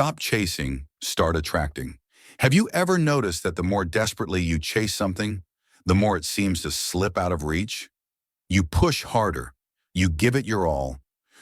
Stop chasing, start attracting. Have you ever noticed that the more desperately you chase something, the more it seems to slip out of reach? You push harder, you give it your all,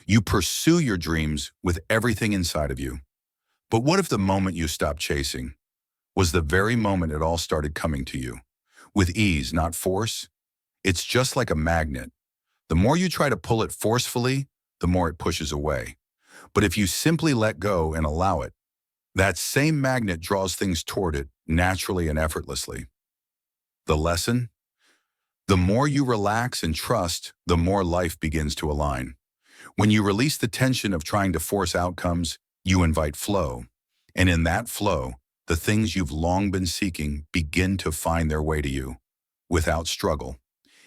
you pursue your dreams with everything inside of you. But what if the moment you stopped chasing was the very moment it all started coming to you? With ease, not force? It's just like a magnet. The more you try to pull it forcefully, the more it pushes away. But if you simply let go and allow it, that same magnet draws things toward it naturally and effortlessly. The lesson? The more you relax and trust, the more life begins to align. When you release the tension of trying to force outcomes, you invite flow. And in that flow, the things you've long been seeking begin to find their way to you, without struggle.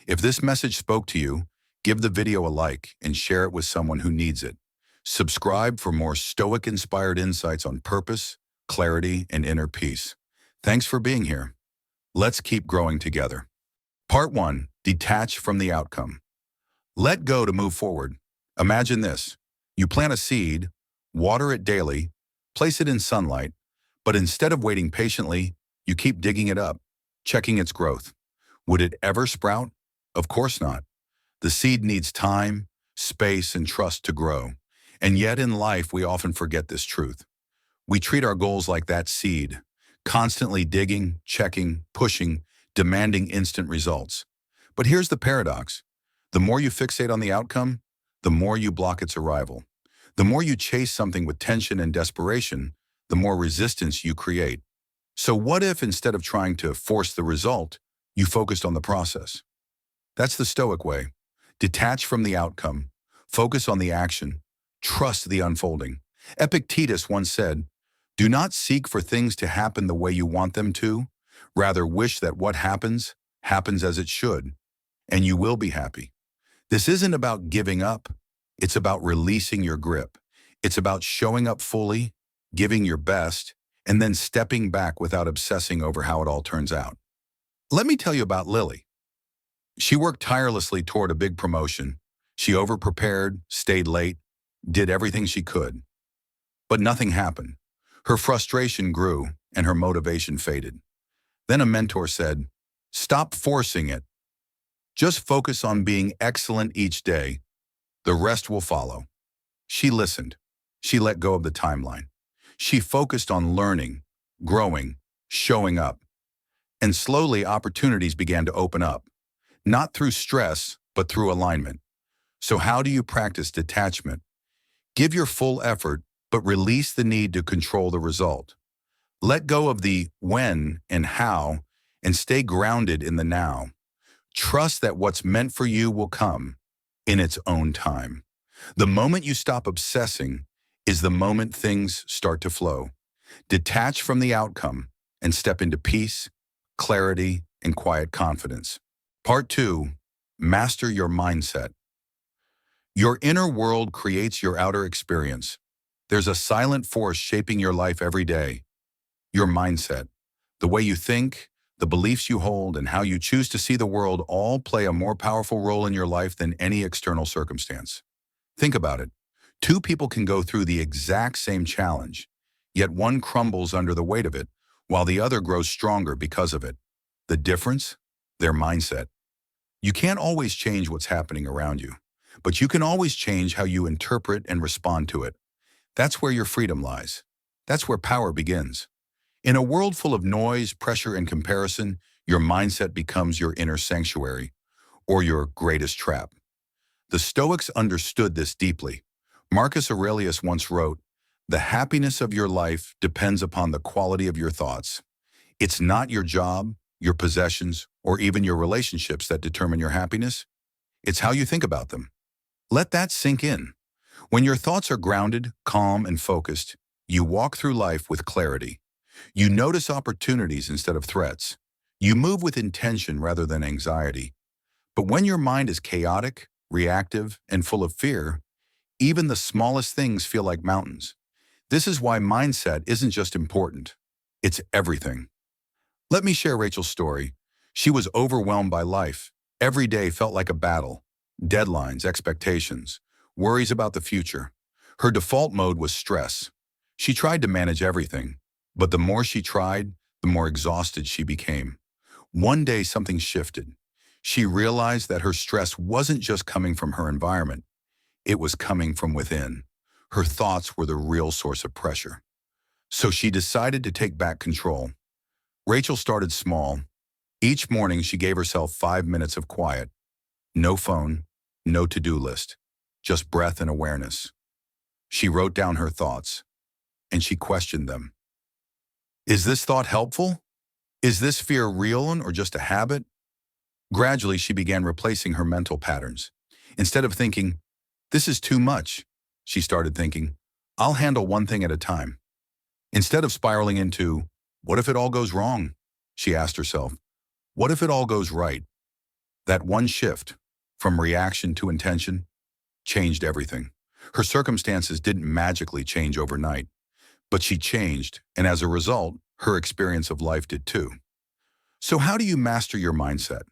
If this message spoke to you, give the video a like and share it with someone who needs it. Subscribe for more Stoic-inspired insights on purpose, clarity, and inner peace. Thanks for being here. Let's keep growing together. Part 1. Detach from the outcome. Let go to move forward. Imagine this. You plant a seed, water it daily, place it in sunlight, but instead of waiting patiently, you keep digging it up, checking its growth. Would it ever sprout? Of course not. The seed needs time, space, and trust to grow. And yet in life, we often forget this truth. We treat our goals like that seed, constantly digging, checking, pushing, demanding instant results. But here's the paradox. The more you fixate on the outcome, the more you block its arrival. The more you chase something with tension and desperation, the more resistance you create. So what if instead of trying to force the result, you focused on the process? That's the Stoic way. Detach from the outcome, focus on the action, trust the unfolding. Epictetus once said, "Do not seek for things to happen the way you want them to. Rather wish that what happens, happens as it should, and you will be happy." This isn't about giving up. It's about releasing your grip. It's about showing up fully, giving your best, and then stepping back without obsessing over how it all turns out. Let me tell you about Lily. She worked tirelessly toward a big promotion. She overprepared, stayed late, did everything she could. But nothing happened. Her frustration grew and her motivation faded. Then a mentor said, "Stop forcing it. Just focus on being excellent each day. The rest will follow." She listened. She let go of the timeline. She focused on learning, growing, showing up. And slowly opportunities began to open up. Not through stress, but through alignment. So how do you practice detachment? Give your full effort, but release the need to control the result. Let go of the when and how, and stay grounded in the now. Trust that what's meant for you will come in its own time. The moment you stop obsessing is the moment things start to flow. Detach from the outcome and step into peace, clarity, and quiet confidence. Part 2. Master your mindset. Your inner world creates your outer experience. There's a silent force shaping your life every day. Your mindset, the way you think, the beliefs you hold, and how you choose to see the world all play a more powerful role in your life than any external circumstance. Think about it. Two people can go through the exact same challenge, yet one crumbles under the weight of it, while the other grows stronger because of it. The difference? Their mindset. You can't always change what's happening around you, but you can always change how you interpret and respond to it. That's where your freedom lies. That's where power begins. In a world full of noise, pressure, and comparison, your mindset becomes your inner sanctuary, or your greatest trap. The Stoics understood this deeply. Marcus Aurelius once wrote, "The happiness of your life depends upon the quality of your thoughts." It's not your job, your possessions, or even your relationships that determine your happiness. It's how you think about them. Let that sink in. When your thoughts are grounded, calm, and focused, you walk through life with clarity. You notice opportunities instead of threats. You move with intention rather than anxiety. But when your mind is chaotic, reactive, and full of fear, even the smallest things feel like mountains. This is why mindset isn't just important. It's everything. Let me share Rachel's story. She was overwhelmed by life. Every day felt like a battle. Deadlines, expectations, worries about the future. Her default mode was stress. She tried to manage everything, but the more she tried, the more exhausted she became. One day something shifted. She realized that her stress wasn't just coming from her environment, it was coming from within. Her thoughts were the real source of pressure. So she decided to take back control. Rachel started small. Each morning she gave herself 5 minutes of quiet. No phone, no to-do list, just breath and awareness. She wrote down her thoughts, and she questioned them. Is this thought helpful? Is this fear real or just a habit? Gradually, she began replacing her mental patterns. Instead of thinking, this is too much, she started thinking, I'll handle one thing at a time. Instead of spiraling into, what if it all goes wrong? She asked herself, what if it all goes right? That one shift, from reaction to intention, changed everything. Her circumstances didn't magically change overnight, but she changed, and as a result, her experience of life did too. So how do you master your mindset?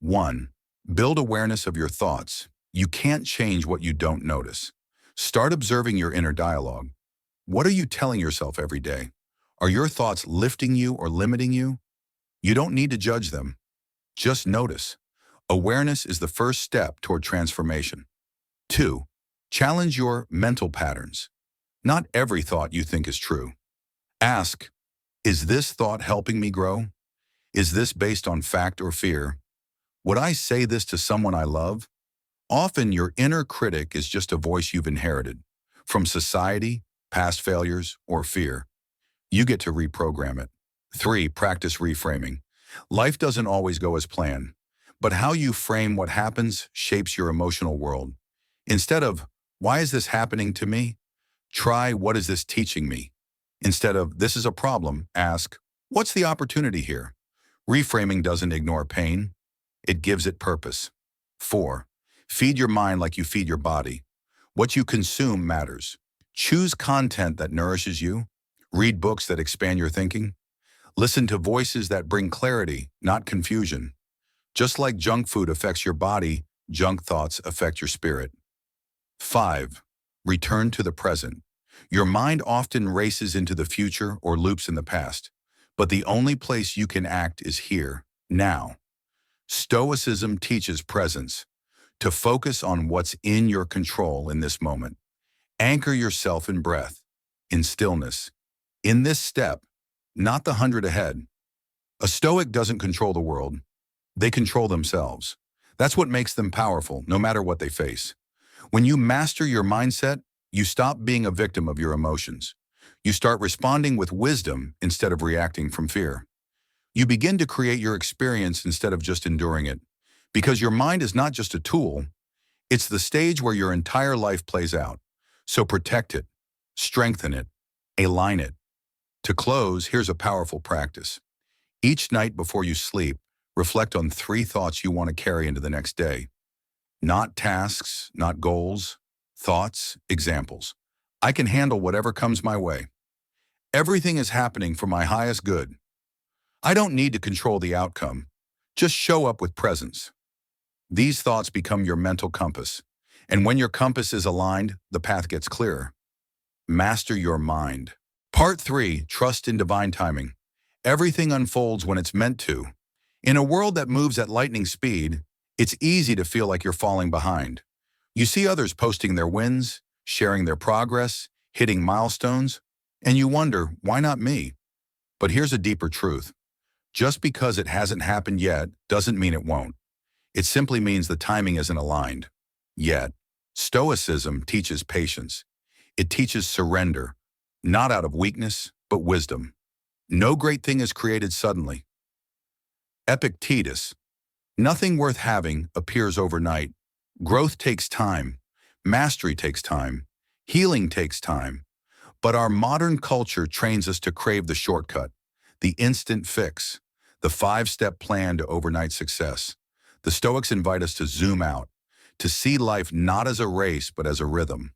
1. Build awareness of your thoughts. You can't change what you don't notice. Start observing your inner dialogue. What are you telling yourself every day? Are your thoughts lifting you or limiting you? You don't need to judge them. Just notice. Awareness is the first step toward transformation. 2. Challenge your mental patterns. Not every thought you think is true. Ask, is this thought helping me grow? Is this based on fact or fear? Would I say this to someone I love? Often your inner critic is just a voice you've inherited from society, past failures, or fear. You get to reprogram it. 3. Practice reframing. Life doesn't always go as planned, but how you frame what happens shapes your emotional world. Instead of, why is this happening to me? Try, what is this teaching me? Instead of, this is a problem, ask, what's the opportunity here? Reframing doesn't ignore pain. It gives it purpose. 4. Feed your mind like you feed your body. What you consume matters. Choose content that nourishes you. Read books that expand your thinking. Listen to voices that bring clarity, not confusion. Just like junk food affects your body, junk thoughts affect your spirit. 5. Return to the present. Your mind often races into the future or loops in the past, but the only place you can act is here, now. Stoicism teaches presence, to focus on what's in your control in this moment. Anchor yourself in breath, in stillness, in this step, not the 100 ahead. A Stoic doesn't control the world. They control themselves. That's what makes them powerful, no matter what they face. When you master your mindset, you stop being a victim of your emotions. You start responding with wisdom instead of reacting from fear. You begin to create your experience instead of just enduring it. Because your mind is not just a tool, it's the stage where your entire life plays out. So protect it, strengthen it, align it. To close, here's a powerful practice. Each night before you sleep, reflect on 3 thoughts you want to carry into the next day. Not tasks, not goals, thoughts, examples. I can handle whatever comes my way. Everything is happening for my highest good. I don't need to control the outcome. Just show up with presence. These thoughts become your mental compass. And when your compass is aligned, the path gets clearer. Master your mind. Part 3, trust in divine timing. Everything unfolds when it's meant to. In a world that moves at lightning speed, it's easy to feel like you're falling behind. You see others posting their wins, sharing their progress, hitting milestones, and you wonder, why not me? But here's a deeper truth. Just because it hasn't happened yet doesn't mean it won't. It simply means the timing isn't aligned. Yet, Stoicism teaches patience. It teaches surrender, not out of weakness, but wisdom. No great thing is created suddenly. Epictetus, nothing worth having appears overnight. Growth takes time. Mastery takes time. Healing takes time. But our modern culture trains us to crave the shortcut, the instant fix, the 5-step plan to overnight success. The Stoics invite us to zoom out, to see life not as a race but as a rhythm.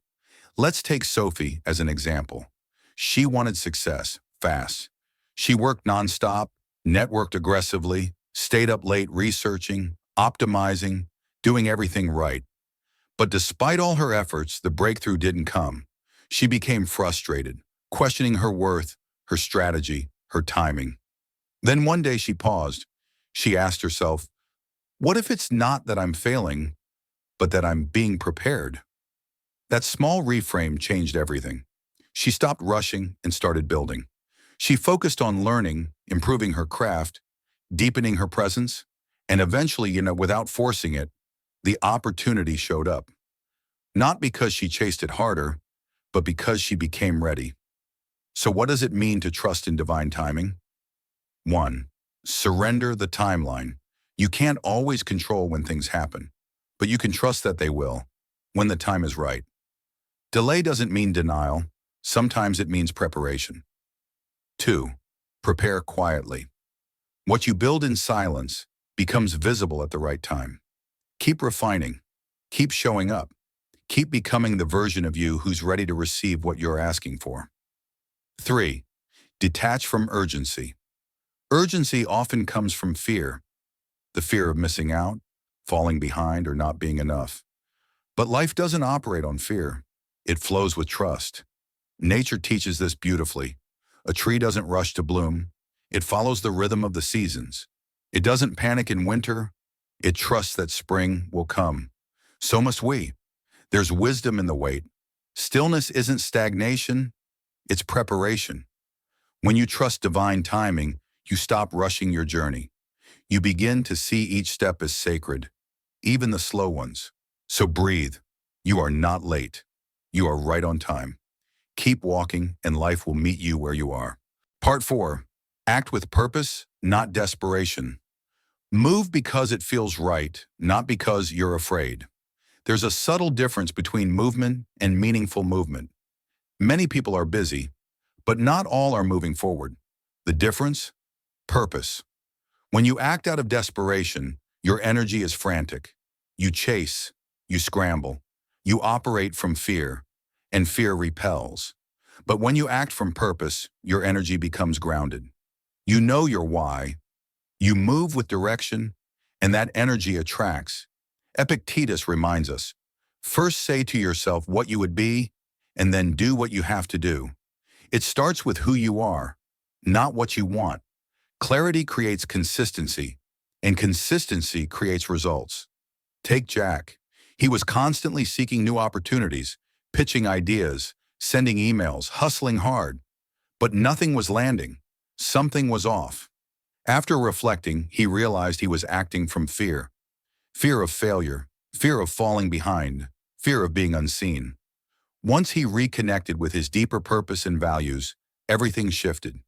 Let's take Sophie as an example. She wanted success, fast. She worked nonstop, networked aggressively, stayed up late researching, optimizing, doing everything right. But despite all her efforts, the breakthrough didn't come. She became frustrated, questioning her worth, her strategy, her timing. Then one day she paused. She asked herself, what if it's not that I'm failing, but that I'm being prepared? That small reframe changed everything. She stopped rushing and started building. She focused on learning, improving her craft, deepening her presence, and eventually, without forcing it, the opportunity showed up. Not because she chased it harder, but because she became ready. So what does it mean to trust in divine timing? 1. Surrender the timeline. You can't always control when things happen, but you can trust that they will, when the time is right. Delay doesn't mean denial. Sometimes it means preparation. 2. Prepare quietly. What you build in silence becomes visible at the right time. Keep refining. Keep showing up. Keep becoming the version of you who's ready to receive what you're asking for. 3. Detach from urgency. Urgency often comes from fear. The fear of missing out, falling behind, or not being enough. But life doesn't operate on fear. It flows with trust. Nature teaches this beautifully. A tree doesn't rush to bloom. It follows the rhythm of the seasons. It doesn't panic in winter. It trusts that spring will come. So must we. There's wisdom in the wait. Stillness isn't stagnation, it's preparation. When you trust divine timing, you stop rushing your journey. You begin to see each step as sacred, even the slow ones. So breathe. You are not late. You are right on time. Keep walking, and life will meet you where you are. Part 4. Act with purpose, not desperation. Move because it feels right, not because you're afraid. There's a subtle difference between movement and meaningful movement. Many people are busy, but not all are moving forward. The difference? Purpose. When you act out of desperation, your energy is frantic. You chase, you scramble, you operate from fear, and fear repels. But when you act from purpose, your energy becomes grounded. You know your why, you move with direction, and that energy attracts. Epictetus reminds us, first say to yourself what you would be, and then do what you have to do. It starts with who you are, not what you want. Clarity creates consistency, and consistency creates results. Take Jack. He was constantly seeking new opportunities, pitching ideas, sending emails, hustling hard. But nothing was landing. Something was off. After reflecting, he realized he was acting from fear. Fear of failure, fear of falling behind, fear of being unseen. Once he reconnected with his deeper purpose and values, everything shifted.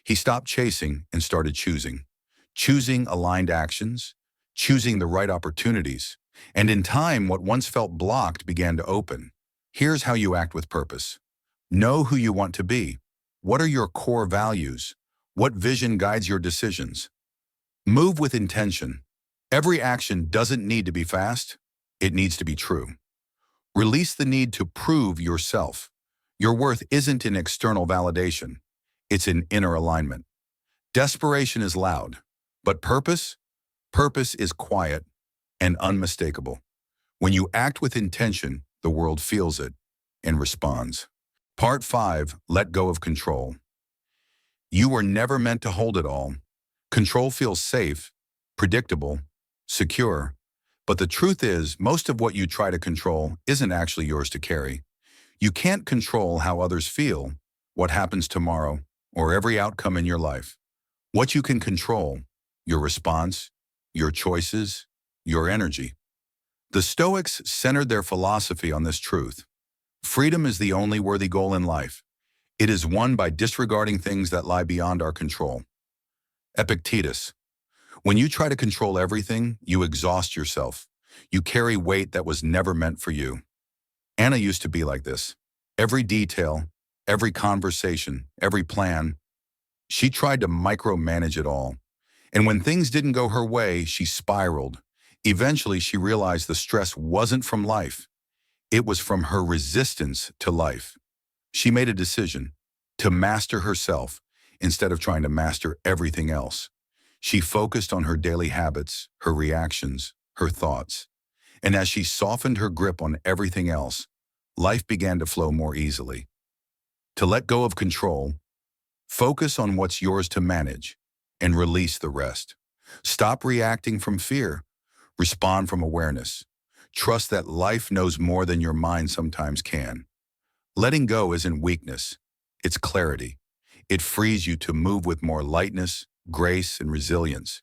He stopped chasing and started choosing. Choosing aligned actions, choosing the right opportunities. And in time, what once felt blocked began to open. Here's how you act with purpose. Know who you want to be. What are your core values? What vision guides your decisions? Move with intention. Every action doesn't need to be fast. It needs to be true. Release the need to prove yourself. Your worth isn't in external validation. It's in inner alignment. Desperation is loud, but purpose is quiet and unmistakable. When you act with intention, the world feels it and responds. Part 5, let go of control. You were never meant to hold it all. Control feels safe, predictable, secure. But the truth is, most of what you try to control isn't actually yours to carry. You can't control how others feel, what happens tomorrow, or every outcome in your life. What you can control, your response, your choices, your energy. The Stoics centered their philosophy on this truth. Freedom is the only worthy goal in life. It is won by disregarding things that lie beyond our control. Epictetus. When you try to control everything, you exhaust yourself. You carry weight that was never meant for you. Anna used to be like this. Every detail, every conversation, every plan, she tried to micromanage it all. And when things didn't go her way, she spiraled. Eventually, she realized the stress wasn't from life. It was from her resistance to life. She made a decision to master herself instead of trying to master everything else. She focused on her daily habits, her reactions, her thoughts. And as she softened her grip on everything else, life began to flow more easily. To let go of control, focus on what's yours to manage and release the rest. Stop reacting from fear. Respond from awareness. Trust that life knows more than your mind sometimes can. Letting go isn't weakness, it's clarity. It frees you to move with more lightness, grace, and resilience.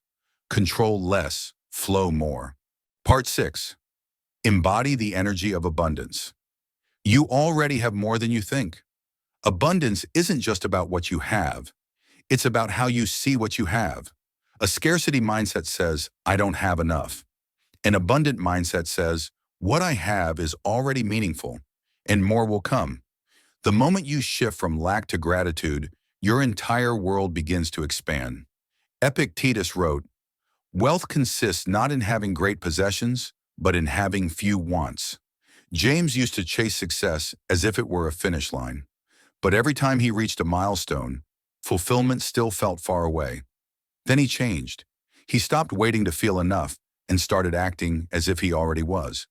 Control less, flow more. Part 6. Embody the energy of abundance. You already have more than you think. Abundance isn't just about what you have. It's about how you see what you have. A scarcity mindset says, I don't have enough. An abundant mindset says, what I have is already meaningful, and more will come. The moment you shift from lack to gratitude, your entire world begins to expand. Epictetus wrote, wealth consists not in having great possessions, but in having few wants. James used to chase success as if it were a finish line. But every time he reached a milestone, fulfillment still felt far away. Then he changed. He stopped waiting to feel enough and started acting as if he already was.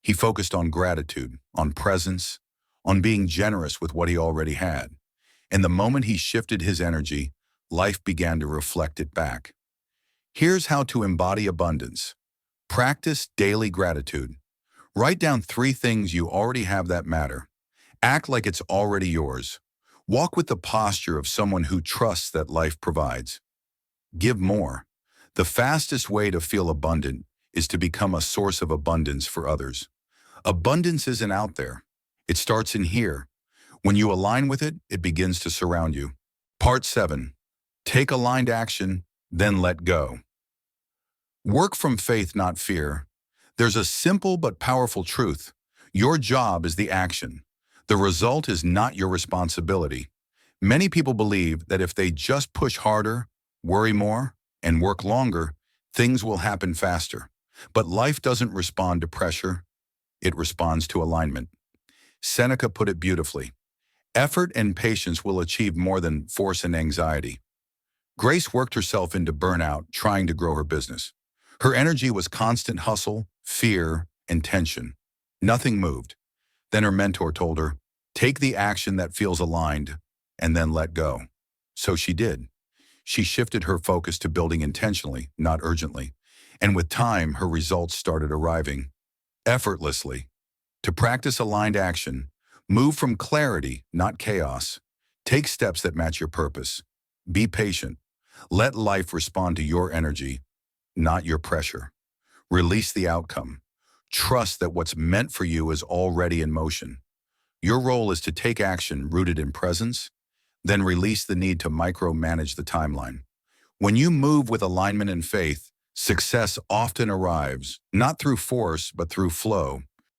He focused on gratitude, on presence, on being generous with what he already had. And the moment he shifted his energy, life began to reflect it back. Here's how to embody abundance. Practice daily gratitude. Write down 3 things you already have that matter. Act like it's already yours. Walk with the posture of someone who trusts that life provides. Give more. The fastest way to feel abundant is to become a source of abundance for others. Abundance isn't out there. It starts in here. When you align with it, it begins to surround you. Part 7. Take aligned action, then let go. Work from faith, not fear. There's a simple but powerful truth. Your job is the action. The result is not your responsibility. Many people believe that if they just push harder, worry more, and work longer, things will happen faster. But life doesn't respond to pressure. It responds to alignment. Seneca put it beautifully. Effort and patience will achieve more than force and anxiety. Grace worked herself into burnout trying to grow her business. Her energy was constant hustle, fear, and tension. Nothing moved. Then her mentor told her, take the action that feels aligned and then let go. So she did. She shifted her focus to building intentionally, not urgently. And with time, her results started arriving effortlessly. To practice aligned action, move from clarity, not chaos. Take steps that match your purpose. Be patient. Let life respond to your energy, not your pressure. Release the outcome. Trust that what's meant for you is already in motion. Your role is to take action rooted in presence, then release the need to micromanage the timeline. When you move with alignment and faith, success often arrives, not through force, but through flow.